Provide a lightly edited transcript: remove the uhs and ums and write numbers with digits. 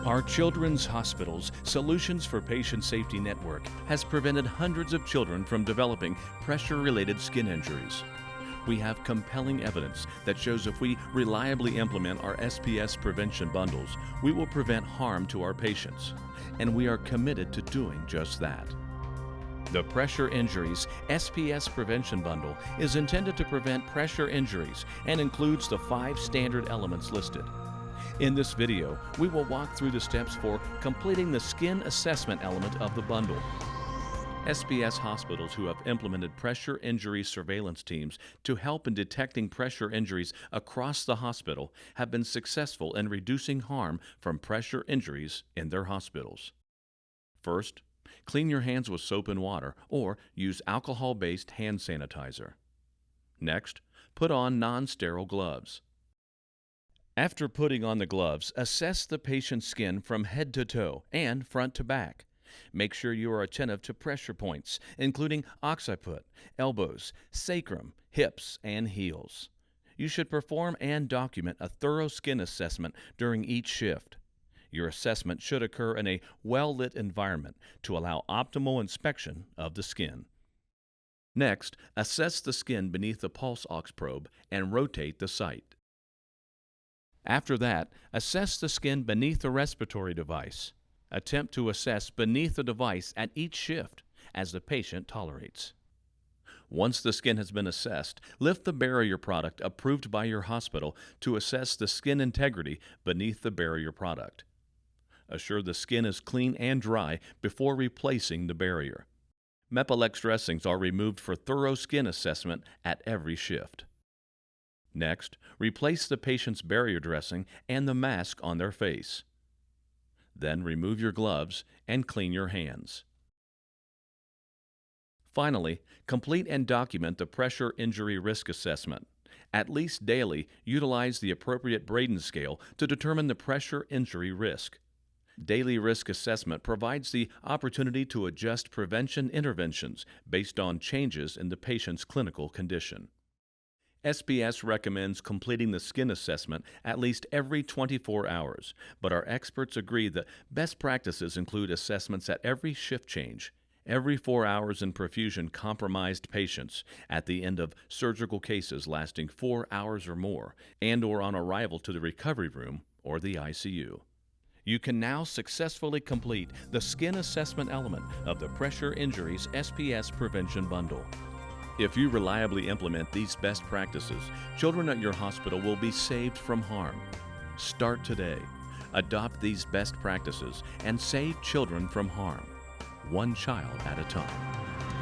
Our Children's Hospital's Solutions for Patient Safety Network has prevented hundreds of children from developing pressure-related skin injuries. We have compelling evidence that shows if we reliably implement our SPS prevention bundles, we will prevent harm to our patients, and we are committed to doing just that. The Pressure Injuries SPS Prevention Bundle is intended to prevent pressure injuries and includes the 5 standard elements listed. In this video, we will walk through the steps for completing the skin assessment element of the bundle. SPS hospitals who have implemented pressure injury surveillance teams to help in detecting pressure injuries across the hospital have been successful in reducing harm from pressure injuries in their hospitals. First, clean your hands with soap and water or use alcohol-based hand sanitizer. Next, put on non-sterile gloves. After putting on the gloves, assess the patient's skin from head to toe and front to back. Make sure you are attentive to pressure points, including occiput, elbows, sacrum, hips, and heels. You should perform and document a thorough skin assessment during each shift. Your assessment should occur in a well-lit environment to allow optimal inspection of the skin. Next, assess the skin beneath the pulse ox probe and rotate the site. After that, assess the skin beneath the respiratory device. Attempt to assess beneath the device at each shift as the patient tolerates. Once the skin has been assessed, lift the barrier product approved by your hospital to assess the skin integrity beneath the barrier product. Assure the skin is clean and dry before replacing the barrier. Mepilex dressings are removed for thorough skin assessment at every shift. Next, replace the patient's barrier dressing and the mask on their face. Then remove your gloves and clean your hands. Finally, complete and document the pressure injury risk assessment. At least daily, utilize the appropriate Braden scale to determine the pressure injury risk. Daily risk assessment provides the opportunity to adjust prevention interventions based on changes in the patient's clinical condition. SPS recommends completing the skin assessment at least every 24 hours, but our experts agree that best practices include assessments at every shift change, every 4 hours in perfusion-compromised patients, at the end of surgical cases lasting 4 hours or more, and/or on arrival to the recovery room or the ICU. You can now successfully complete the skin assessment element of the Pressure Injuries SPS Prevention Bundle. If you reliably implement these best practices, children at your hospital will be saved from harm. Start today. Adopt these best practices and save children from harm, one child at a time.